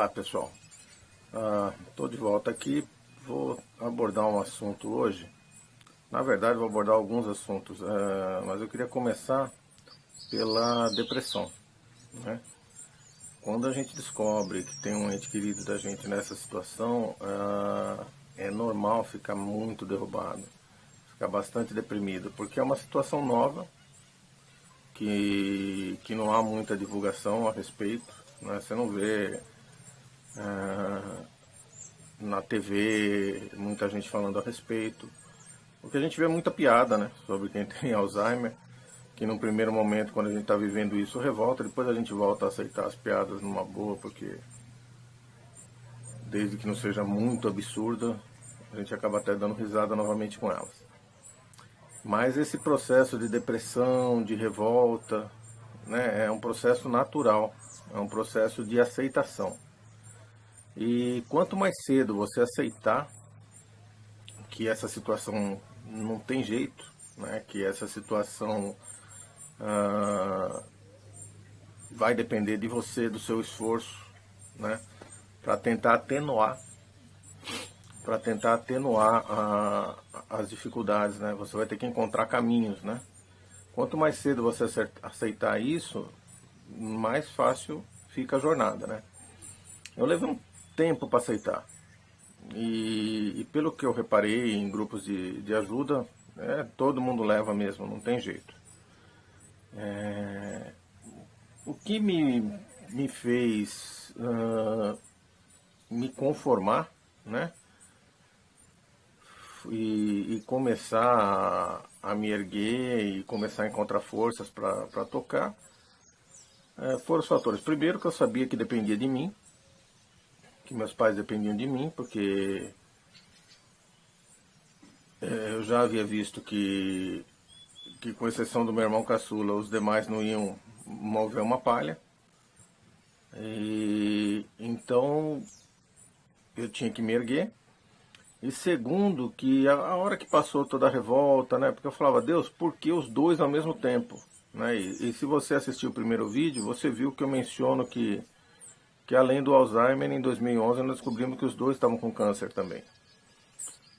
Olá pessoal, estou de volta aqui, vou abordar um assunto hoje. Na verdade vou abordar alguns assuntos, mas eu queria começar pela depressão, né? Quando a gente descobre que tem um ente querido da gente nessa situação, é normal ficar muito derrubado, ficar bastante deprimido, porque é uma situação nova, que não há muita divulgação a respeito, né? Você não vê na TV muita gente falando a respeito. O que a gente vê é muita piada, né, sobre quem tem Alzheimer, que no primeiro momento, quando a gente está vivendo isso, revolta, depois a gente volta a aceitar as piadas numa boa, porque desde que não seja muito absurda, a gente acaba até dando risada novamente com elas. Mas esse processo de depressão, de revolta, né, é um processo natural, é um processo de aceitação. E quanto mais cedo você aceitar que essa situação não tem jeito, né, que essa situação vai depender de você, do seu esforço, né, para tentar atenuar, as dificuldades, né, você vai ter que encontrar caminhos, né. Quanto mais cedo você aceitar isso, mais fácil fica a jornada, né. Eu levei um tempo para aceitar. E pelo que eu reparei em grupos de ajuda, todo mundo leva mesmo, não tem jeito. O que me fez me conformar, né, e começar a me erguer e começar a encontrar forças para tocar, foram os fatores. Primeiro, que eu sabia que dependia de mim, que meus pais dependiam de mim, porque eu já havia visto que com exceção do meu irmão caçula, os demais não iam mover uma palha. E então eu tinha que me erguer. E segundo, que a hora que passou toda a revolta, né, porque eu falava, Deus, por que os dois ao mesmo tempo? Né? E se você assistiu o primeiro vídeo, você viu que eu menciono que além do Alzheimer, em 2011 nós descobrimos que os dois estavam com câncer também.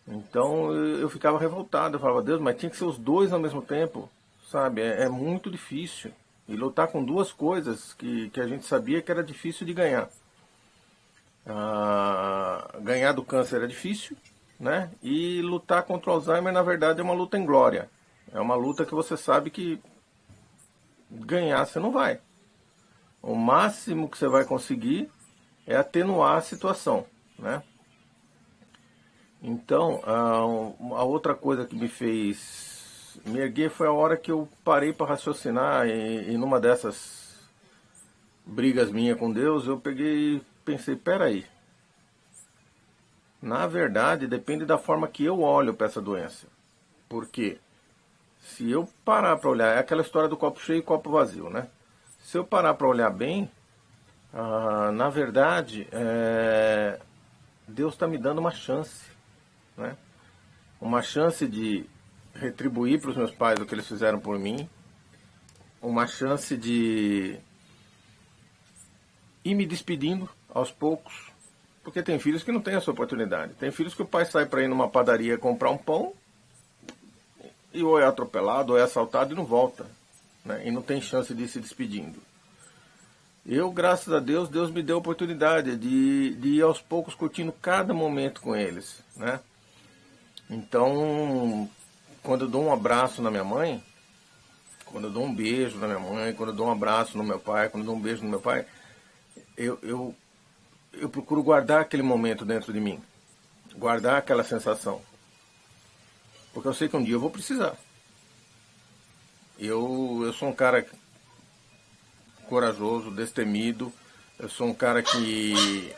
Então eu ficava revoltado, eu falava, Deus, mas tinha que ser os dois ao mesmo tempo, sabe? É muito difícil. E lutar com duas coisas que a gente sabia que era difícil de ganhar. Ganhar do câncer é difícil, né? E lutar contra o Alzheimer, na verdade, é uma luta em glória. É uma luta que você sabe que ganhar você não vai. O máximo que você vai conseguir é atenuar a situação, né? Então, a outra coisa que me fez me erguer foi a hora que eu parei para raciocinar e numa dessas brigas minhas com Deus, eu peguei e pensei, peraí, na verdade depende da forma que eu olho para essa doença. Porque se eu parar para olhar, é aquela história do copo cheio e copo vazio, né? Se eu parar para olhar bem, na verdade, Deus está me dando uma chance, né? Uma chance de retribuir para os meus pais o que eles fizeram por mim, uma chance de ir me despedindo aos poucos, porque tem filhos que não têm essa oportunidade. Tem filhos que o pai sai para ir numa padaria comprar um pão, e ou é atropelado, ou é assaltado e não volta, né? E não tem chance de ir se despedindo. Eu, graças a Deus, Deus me deu a oportunidade de ir aos poucos curtindo cada momento com eles, né? Então, quando eu dou um abraço na minha mãe, quando eu dou um beijo na minha mãe, quando eu dou um abraço no meu pai, quando eu dou um beijo no meu pai, eu procuro guardar aquele momento dentro de mim, guardar aquela sensação, porque eu sei que um dia eu vou precisar. Eu sou um cara corajoso, destemido, eu sou um cara que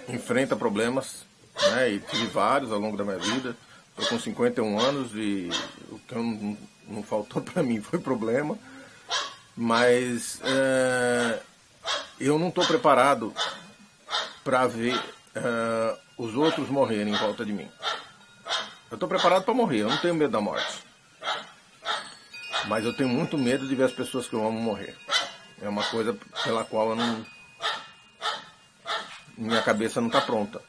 enfrenta problemas, né, e tive vários ao longo da minha vida. Estou com 51 anos e o que não faltou para mim foi problema, mas eu não estou preparado para ver os outros morrerem em volta de mim. Eu estou preparado para morrer, eu não tenho medo da morte, mas eu tenho muito medo de ver as pessoas que eu amo morrer. É uma coisa pela qual eu minha cabeça não está pronta,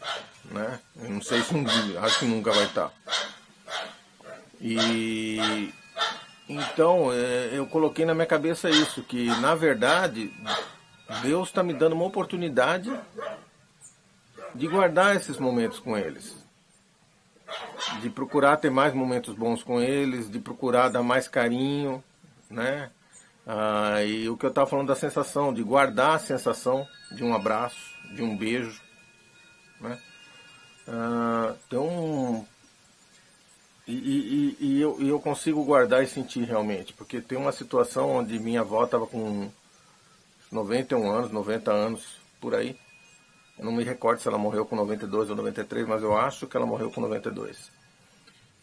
né? Eu não sei se acho que nunca vai estar. E então eu coloquei na minha cabeça isso, que na verdade Deus está me dando uma oportunidade de guardar esses momentos com eles, de procurar ter mais momentos bons com eles, de procurar dar mais carinho, né? E o que eu estava falando da sensação, de guardar a sensação de um abraço, de um beijo, né? Então, eu consigo guardar e sentir realmente, porque tem uma situação onde minha avó estava com 91 anos, 90 anos, por aí. Eu não me recordo se ela morreu com 92 ou 93, mas eu acho que ela morreu com 92.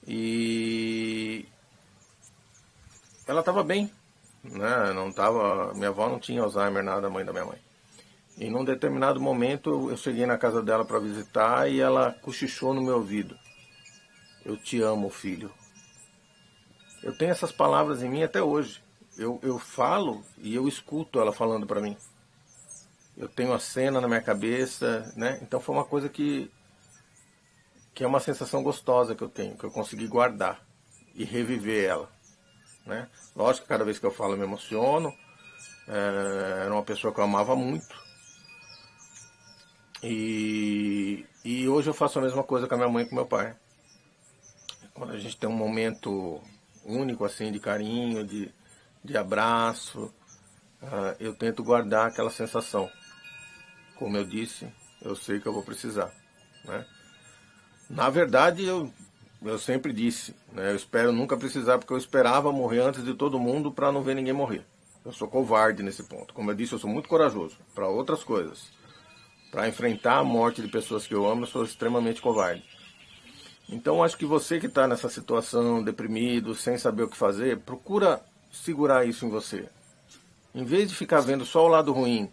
E ela estava bem, né? Não tava, minha avó não tinha Alzheimer, nada, a mãe da minha mãe. E num determinado momento eu cheguei na casa dela para visitar e ela cochichou no meu ouvido: eu te amo, filho. Eu tenho essas palavras em mim até hoje. Eu falo e eu escuto ela falando para mim. Eu tenho a cena na minha cabeça, né? Então foi uma coisa que é uma sensação gostosa que eu tenho, que eu consegui guardar e reviver ela, né? Lógico que cada vez que eu falo eu me emociono. Era uma pessoa que eu amava muito. E hoje eu faço a mesma coisa com a minha mãe e com meu pai. Quando a gente tem um momento único assim de carinho, de abraço, eu tento guardar aquela sensação. Como eu disse, eu sei que eu vou precisar, né? Na verdade, eu sempre disse, né? Eu espero nunca precisar, porque eu esperava morrer antes de todo mundo para não ver ninguém morrer. Eu sou covarde nesse ponto. Como eu disse, eu sou muito corajoso para outras coisas. Para enfrentar a morte de pessoas que eu amo, eu sou extremamente covarde. Então, acho que você que está nessa situação, deprimido, sem saber o que fazer, procura segurar isso em você. Em vez de ficar vendo só o lado ruim,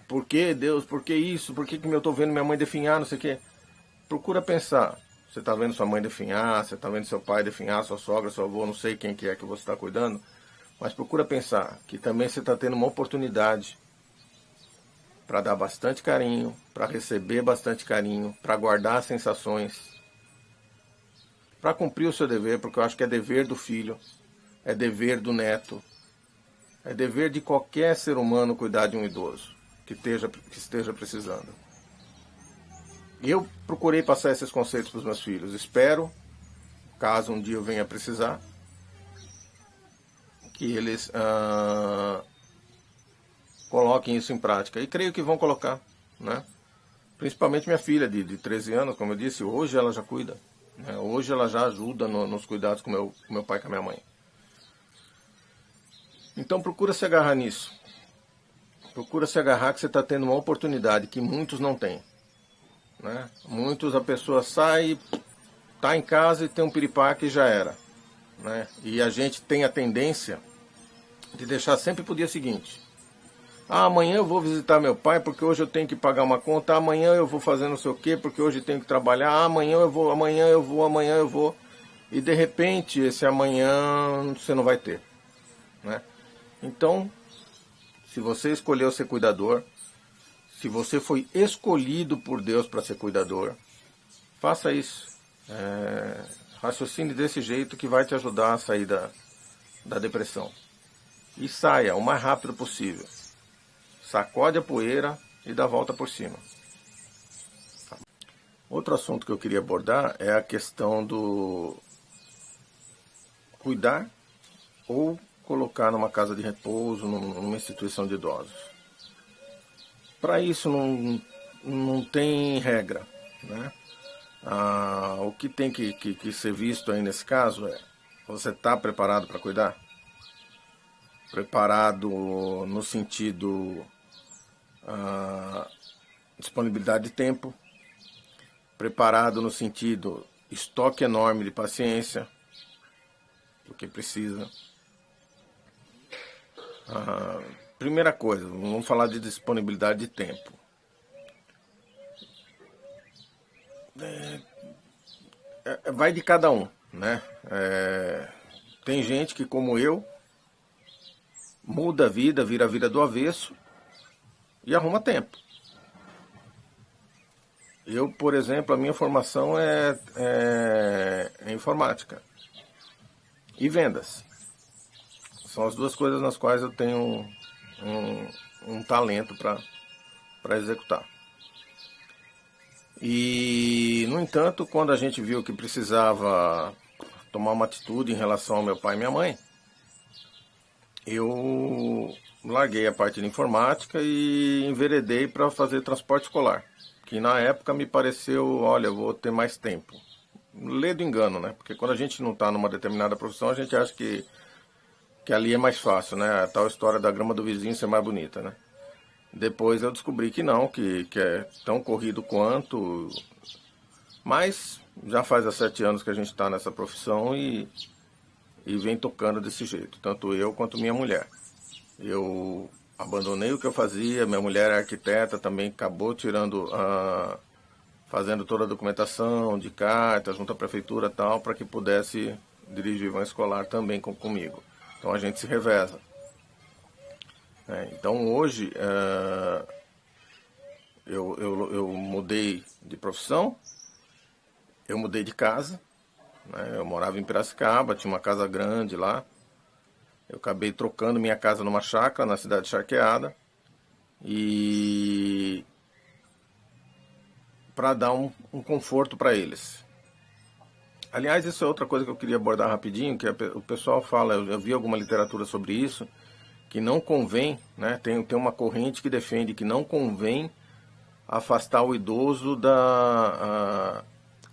por que Deus, por que isso, por que eu estou vendo minha mãe definhar, não sei o quê. Procura pensar. Você está vendo sua mãe definhar, você está vendo seu pai definhar, sua sogra, seu avô, não sei quem que é que você está cuidando, mas procura pensar que também você está tendo uma oportunidade para dar bastante carinho, para receber bastante carinho, para guardar sensações, para cumprir o seu dever, porque eu acho que é dever do filho, é dever do neto, é dever de qualquer ser humano cuidar de um idoso que esteja precisando. E eu procurei passar esses conceitos para os meus filhos. Espero, caso um dia eu venha precisar, que eles coloquem isso em prática. E creio que vão colocar, né? Principalmente minha filha de 13 anos, como eu disse, hoje ela já cuida, né? Hoje ela já ajuda nos cuidados com meu pai e com a minha mãe. Então procura se agarrar nisso. Procura se agarrar que você está tendo uma oportunidade que muitos não têm, né? Muitos, a pessoa sai, está em casa e tem um piripaque e já era, né? E a gente tem a tendência de deixar sempre para o dia seguinte. Amanhã eu vou visitar meu pai porque hoje eu tenho que pagar uma conta. Amanhã eu vou fazer não sei o quê porque hoje eu tenho que trabalhar. Amanhã eu vou, amanhã eu vou, amanhã eu vou. E de repente esse amanhã você não vai ter, né? Então, se você escolheu ser cuidador, se você foi escolhido por Deus para ser cuidador, faça isso. Raciocine desse jeito que vai te ajudar a sair da depressão. E saia o mais rápido possível. Sacode a poeira e dá a volta por cima. Outro assunto que eu queria abordar é a questão do cuidar ou colocar numa casa de repouso, numa instituição de idosos. Para isso não tem regra, né? O que tem que ser visto aí nesse caso é: você está preparado para cuidar? Preparado no sentido disponibilidade de tempo, preparado no sentido estoque enorme de paciência, porque precisa. Primeira coisa, vamos falar de disponibilidade de tempo. Vai de cada um, né? Tem gente que, como eu, muda a vida, vira a vida do avesso e arruma tempo. eu, por exemplo, a minha formação é informática e vendas. São as duas coisas nas quais eu tenho um talento para executar. E, no entanto, quando a gente viu que precisava tomar uma atitude em relação ao meu pai e minha mãe, eu larguei a parte de informática e enveredei para fazer transporte escolar, que na época me pareceu, olha, eu vou ter mais tempo. Ledo engano, né? Porque quando a gente não está numa determinada profissão, a gente acha que ali é mais fácil, né? A tal história da grama do vizinho ser mais bonita, né? Depois eu descobri que não, que é tão corrido quanto, mas já faz há 7 anos que a gente está nessa profissão e vem tocando desse jeito, tanto eu quanto minha mulher. Eu abandonei o que eu fazia, minha mulher é arquiteta, também acabou fazendo toda a documentação de cartas junto à prefeitura e tal, para que pudesse dirigir van escolar também comigo. Então a gente se reveza. Então hoje eu mudei de profissão, eu mudei de casa, né? Eu morava em Piracicaba, tinha uma casa grande lá. Eu acabei trocando minha casa numa chácara na cidade de Charqueada e para dar um conforto para eles. Aliás, isso é outra coisa que eu queria abordar rapidinho, que o pessoal fala, eu vi alguma literatura sobre isso, que não convém, né? Tem uma corrente que defende que não convém afastar o idoso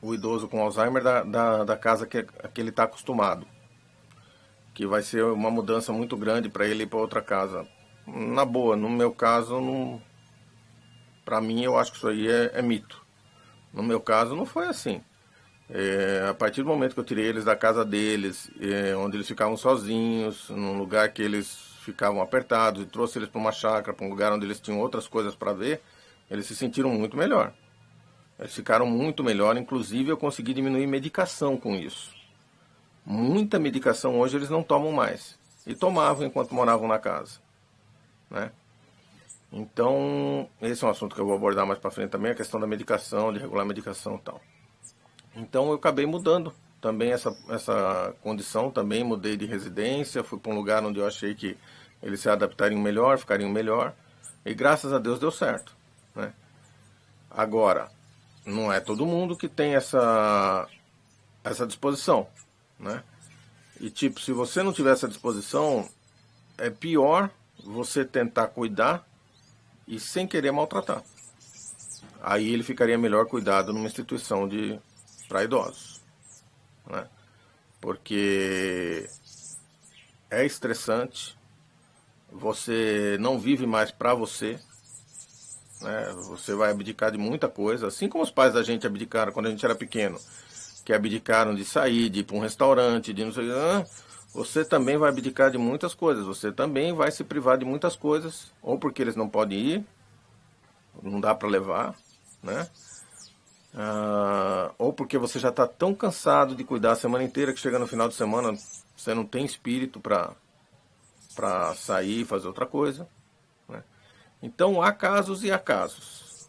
o idoso com Alzheimer da casa que ele está acostumado, que vai ser uma mudança muito grande para ele ir para outra casa. Na boa, no meu caso, para mim eu acho que isso aí é mito. No meu caso não foi assim. A partir do momento que eu tirei eles da casa deles, onde eles ficavam sozinhos, num lugar que eles ficavam apertados, e trouxe eles para uma chácara, para um lugar onde eles tinham outras coisas para ver, eles se sentiram muito melhor. Eles ficaram muito melhor, inclusive eu consegui diminuir medicação com isso. Muita medicação hoje eles não tomam mais. E tomavam enquanto moravam na casa, né? Então, esse é um assunto que eu vou abordar mais para frente também, a questão da medicação, de regular a medicação e tal. Então eu acabei mudando também essa condição, também mudei de residência, fui para um lugar onde eu achei que eles se adaptariam melhor, ficariam melhor, e graças a Deus deu certo, né? Agora, não é todo mundo que tem essa disposição, né? E tipo, se você não tiver essa disposição, é pior você tentar cuidar e sem querer maltratar. Aí ele ficaria melhor cuidado numa instituição para idosos, né? Porque é estressante, você não vive mais para você, né? Você vai abdicar de muita coisa, assim como os pais da gente abdicaram quando a gente era pequeno, que abdicaram de sair, de ir para um restaurante, de não sei o que. Você também vai abdicar de muitas coisas, você também vai se privar de muitas coisas, ou porque eles não podem ir, não dá para levar, né? Ou porque você já está tão cansado de cuidar a semana inteira que chega no final de semana você não tem espírito para sair e fazer outra coisa, né? Então há casos e há casos.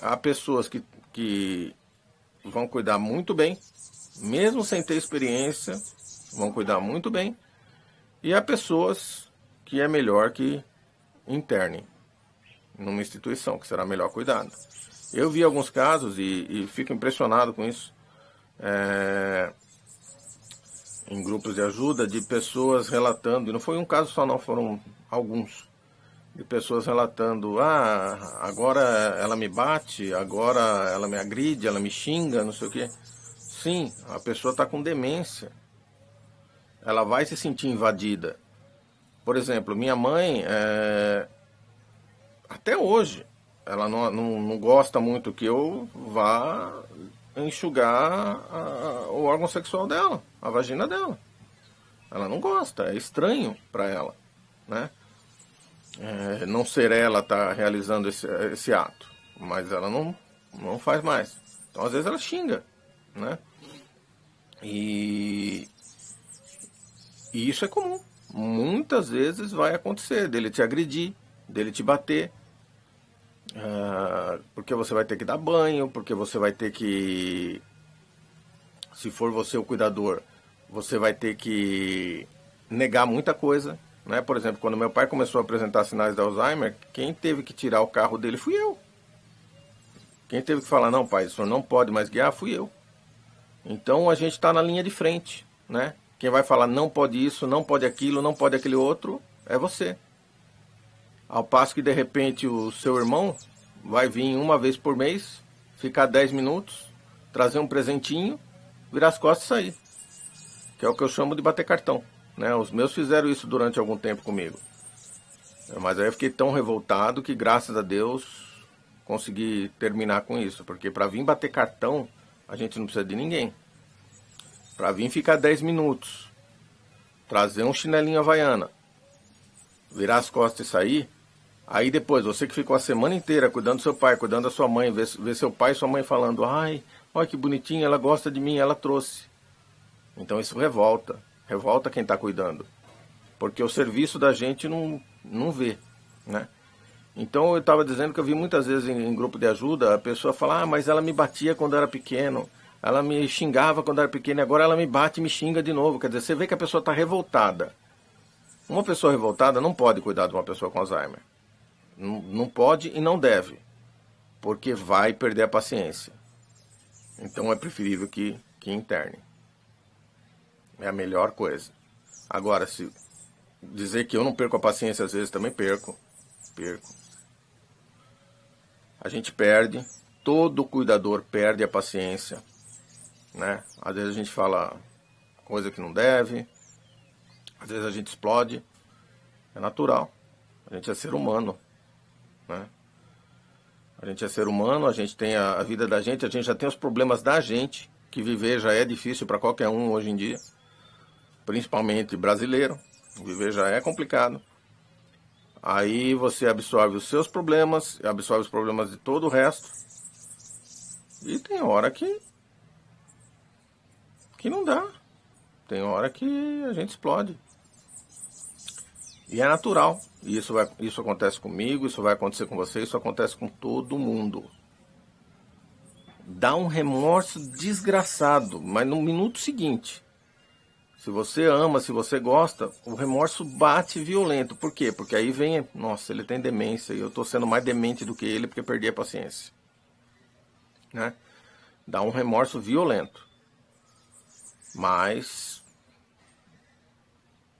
Há pessoas que vão cuidar muito bem, mesmo sem ter experiência, vão cuidar muito bem. E há pessoas que é melhor que internem numa instituição, que será melhor cuidado. Eu vi alguns casos e fico impressionado com isso, em grupos de ajuda, de pessoas relatando, e não foi um caso só não, foram alguns, de pessoas relatando, agora ela me bate, agora ela me agride, ela me xinga, não sei o quê. Sim, a pessoa está com demência, ela vai se sentir invadida. Por exemplo, minha mãe, até hoje, ela não gosta muito que eu vá enxugar o órgão sexual dela, a vagina dela. Ela não gosta, é estranho para ela, né? Não ser ela tá realizando esse ato, mas ela não faz mais. Então às vezes ela xinga, né? E isso é comum. Muitas vezes vai acontecer dele te agredir, dele te bater. porque você vai ter que dar banho, porque você vai ter que, se for você o cuidador, você vai ter que negar muita coisa, né? Por exemplo, quando meu pai começou a apresentar sinais de Alzheimer, quem teve que tirar o carro dele fui eu. Quem teve que falar, não pai, o senhor não pode mais guiar, fui eu. Então a gente está na linha de frente, né? Quem vai falar não pode isso, não pode aquilo, não pode aquele outro, é você. Ao passo que de repente o seu irmão vai vir uma vez por mês, ficar 10 minutos, trazer um presentinho, virar as costas e sair. Que é o que eu chamo de bater cartão, né? Os meus fizeram isso durante algum tempo comigo. Mas aí eu fiquei tão revoltado que, graças a Deus, consegui terminar com isso. Porque para vir bater cartão, a gente não precisa de ninguém. Para vir ficar 10 minutos, trazer um chinelinho havaiana, virar as costas e sair, aí depois, você que ficou a semana inteira cuidando do seu pai, cuidando da sua mãe, ver seu pai e sua mãe falando, ai, olha que bonitinha, ela gosta de mim, ela trouxe. Então isso revolta quem está cuidando. Porque o serviço da gente não vê, né? Então eu estava dizendo que eu vi muitas vezes em grupo de ajuda, a pessoa falar, ah, mas ela me batia quando eu era pequeno, ela me xingava quando eu era pequeno, e agora ela me bate e me xinga de novo. Quer dizer, você vê que a pessoa está revoltada. Uma pessoa revoltada não pode cuidar de uma pessoa com Alzheimer. Não pode e não deve, porque vai perder a paciência. Então é preferível que interne. É a melhor coisa. Agora, se dizer que eu não perco a paciência, às vezes também perco. A gente perde, todo cuidador perde a paciência, né? Às vezes a gente fala coisa que não deve, às vezes a gente explode, é natural. A gente é ser humano, né? A gente é ser humano, a gente tem a vida da gente já tem os problemas da gente, que viver já é difícil para qualquer um hoje em dia, principalmente brasileiro, viver já é complicado. Aí você absorve os seus problemas, absorve os problemas de todo o resto, e tem hora que não dá, tem hora que a gente explode. E é natural. E isso acontece comigo, isso vai acontecer com você, isso acontece com todo mundo. Dá um remorso desgraçado, mas no minuto seguinte. Se você ama, se você gosta, o remorso bate violento. Por quê? Porque aí vem, nossa, ele tem demência e eu estou sendo mais demente do que ele porque perdi a paciência. Né? Dá um remorso violento. Mas,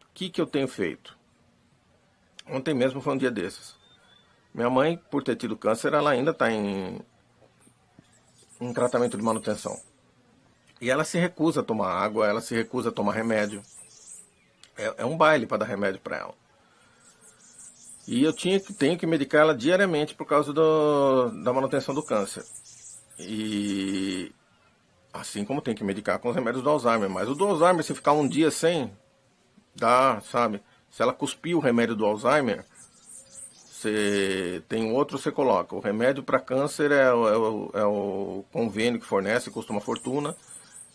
o que eu tenho feito? Ontem mesmo foi um dia desses. Minha mãe, por ter tido câncer, ela ainda está em tratamento de manutenção. E ela se recusa a tomar água, ela se recusa a tomar remédio. É um baile para dar remédio para ela. E eu tenho que medicar ela diariamente por causa da manutenção do câncer. E assim como tem que medicar com os remédios do Alzheimer. Mas o do Alzheimer, se ficar um dia sem, dá, sabe? Se ela cuspir o remédio do Alzheimer, você tem outro, você coloca. O remédio para câncer é o convênio que fornece, custa uma fortuna.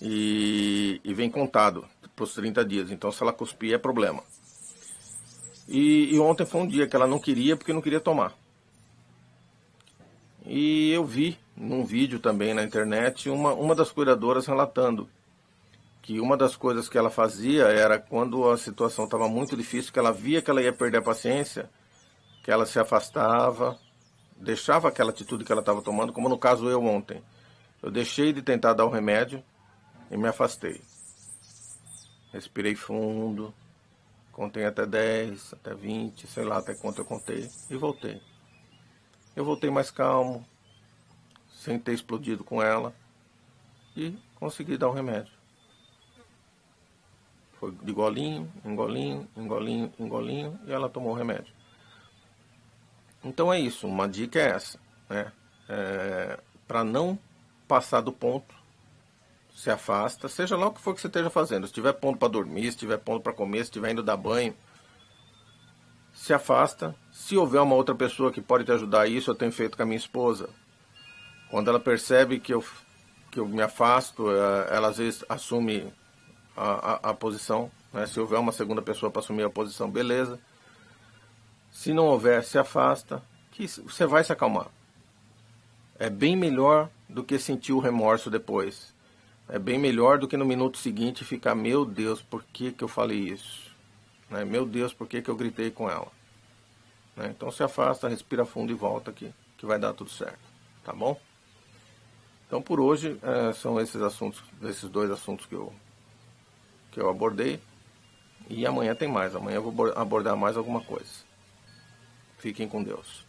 E vem contado para os 30 dias. Então, se ela cuspir, é problema. E ontem foi um dia que ela não queria, porque não queria tomar. E eu vi, num vídeo também na internet, uma das cuidadoras relatando que uma das coisas que ela fazia era, quando a situação estava muito difícil, que ela via que ela ia perder a paciência, que ela se afastava, deixava aquela atitude que ela estava tomando, como no caso eu ontem. Eu deixei de tentar dar o remédio e me afastei. Respirei fundo, contei até 10, até 20, sei lá até quanto eu contei, e voltei. Eu voltei mais calmo, sem ter explodido com ela, e consegui dar o remédio. Foi de golinho, engolinho, engolinho, engolinho, e ela tomou o remédio. Então é isso, uma dica é essa, né? Para não passar do ponto, se afasta, seja lá o que for que você esteja fazendo. Se tiver ponto para dormir, se tiver ponto para comer, se estiver indo dar banho, se afasta. Se houver uma outra pessoa que pode te ajudar, isso eu tenho feito com a minha esposa. Quando ela percebe que eu me afasto, ela às vezes assume a posição, né? Se houver uma segunda pessoa para assumir a posição, beleza. Se não houver, se afasta, que você vai se acalmar. É bem melhor do que sentir o remorso depois. É bem melhor do que no minuto seguinte ficar, meu Deus, por que que eu falei isso? Né? Meu Deus, por que que eu gritei com ela? Né? Então se afasta, respira fundo e volta aqui, que vai dar tudo certo, tá bom? Então por hoje são esses assuntos, esses dois assuntos que eu abordei. E amanhã tem mais, amanhã eu vou abordar mais alguma coisa. Fiquem com Deus.